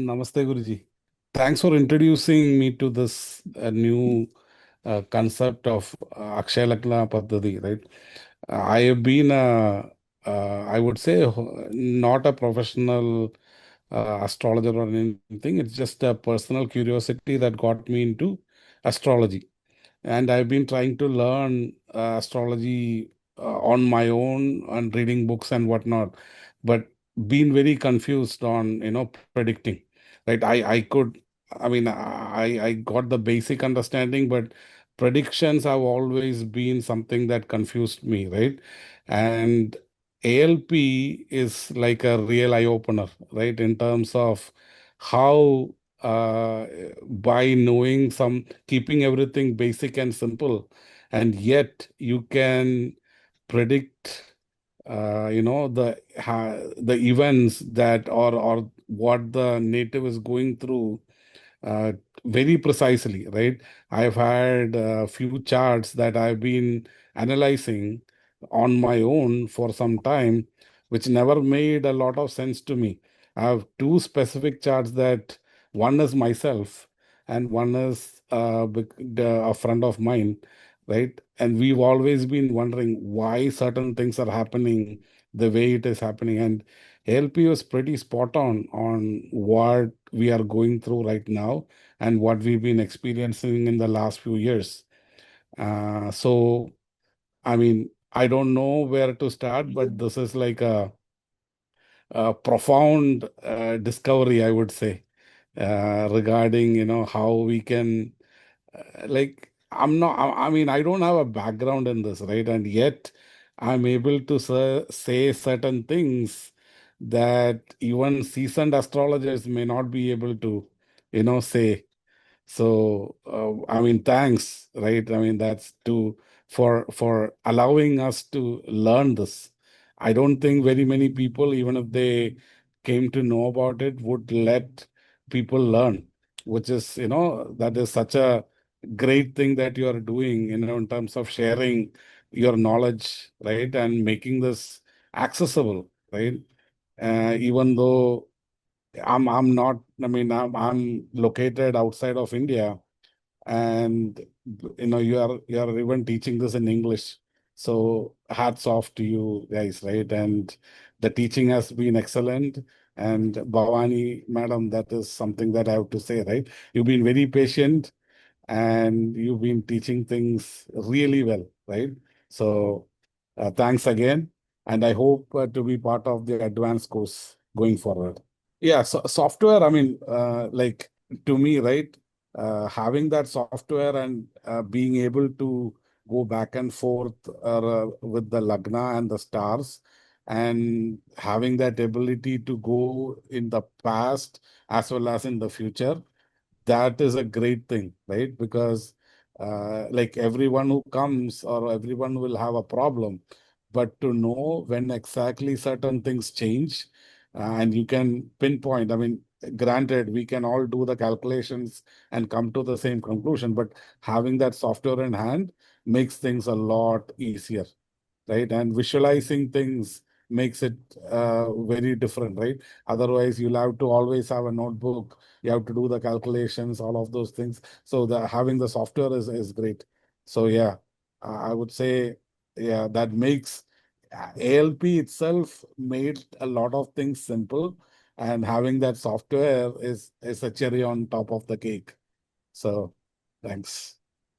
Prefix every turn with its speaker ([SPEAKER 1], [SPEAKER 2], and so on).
[SPEAKER 1] Namaste, Guruji. Thanks for introducing me to this new concept of Akshaya Lagna Paddhati, right? I have been, I would say, not a professional astrologer or anything. It's just a personal curiosity that got me into astrology. And I've been trying to learn astrology on my own and reading books and whatnot, but been very confused on predicting. Right? I got the basic understanding, but predictions have always been something that confused me. Right? And ALP is like a real eye opener, right? In terms of how by knowing some keeping everything basic and simple, and yet you can predict the events that or what the native is going through uh, very precisely, right? I've had a few charts that I've been analyzing on my own for some time, which never made a lot of sense to me. I have two specific charts that one is myself and one is a friend of mine, right? And we've always been wondering why certain things are happening the way it is happening. And LP was pretty spot on what we are going through right now and what we've been experiencing in the last few years. So, I mean, I don't know where to start, but this is like a profound discovery, I would say, regarding how we can like I'm not I mean I don't have a background in this, right? And yet I'm able to say certain things that even seasoned astrologers may not be able to say. So I mean, thanks, right? I mean, that's to for allowing us to learn this. I don't think very many people, even if they came to know about it, would let people learn, which is, that is such a great thing that you are doing, in terms of sharing your knowledge, right? And making this accessible, right? Even though I'm not, I mean, I'm located outside of India, and you are even teaching this in English. So hats off to you guys, right? And the teaching has been excellent. And Bhavani, madam, that is something that I have to say, right? You've been very patient and you've been teaching things really well, right? So thanks again. And I hope to be part of the advanced course going forward. Yeah, so software, I mean, like to me, right? Having that software and being able to go back and forth with the Lagna and the stars, and having that ability to go in the past as well as in the future, that is a great thing, right? Because like everyone who comes or everyone will have a problem, but to know when exactly certain things change, and you can pinpoint, I mean, granted, we can all do the calculations and come to the same conclusion, but having that software in hand makes things a lot easier, right? And visualizing things makes it very different, right? Otherwise, you'll have to always have a notebook. You have to do the calculations, all of those things. So the having the software is great. So yeah, I would say, yeah, that makes ALP itself made a lot of things simple, and having that software is a cherry on top of the cake. So thanks.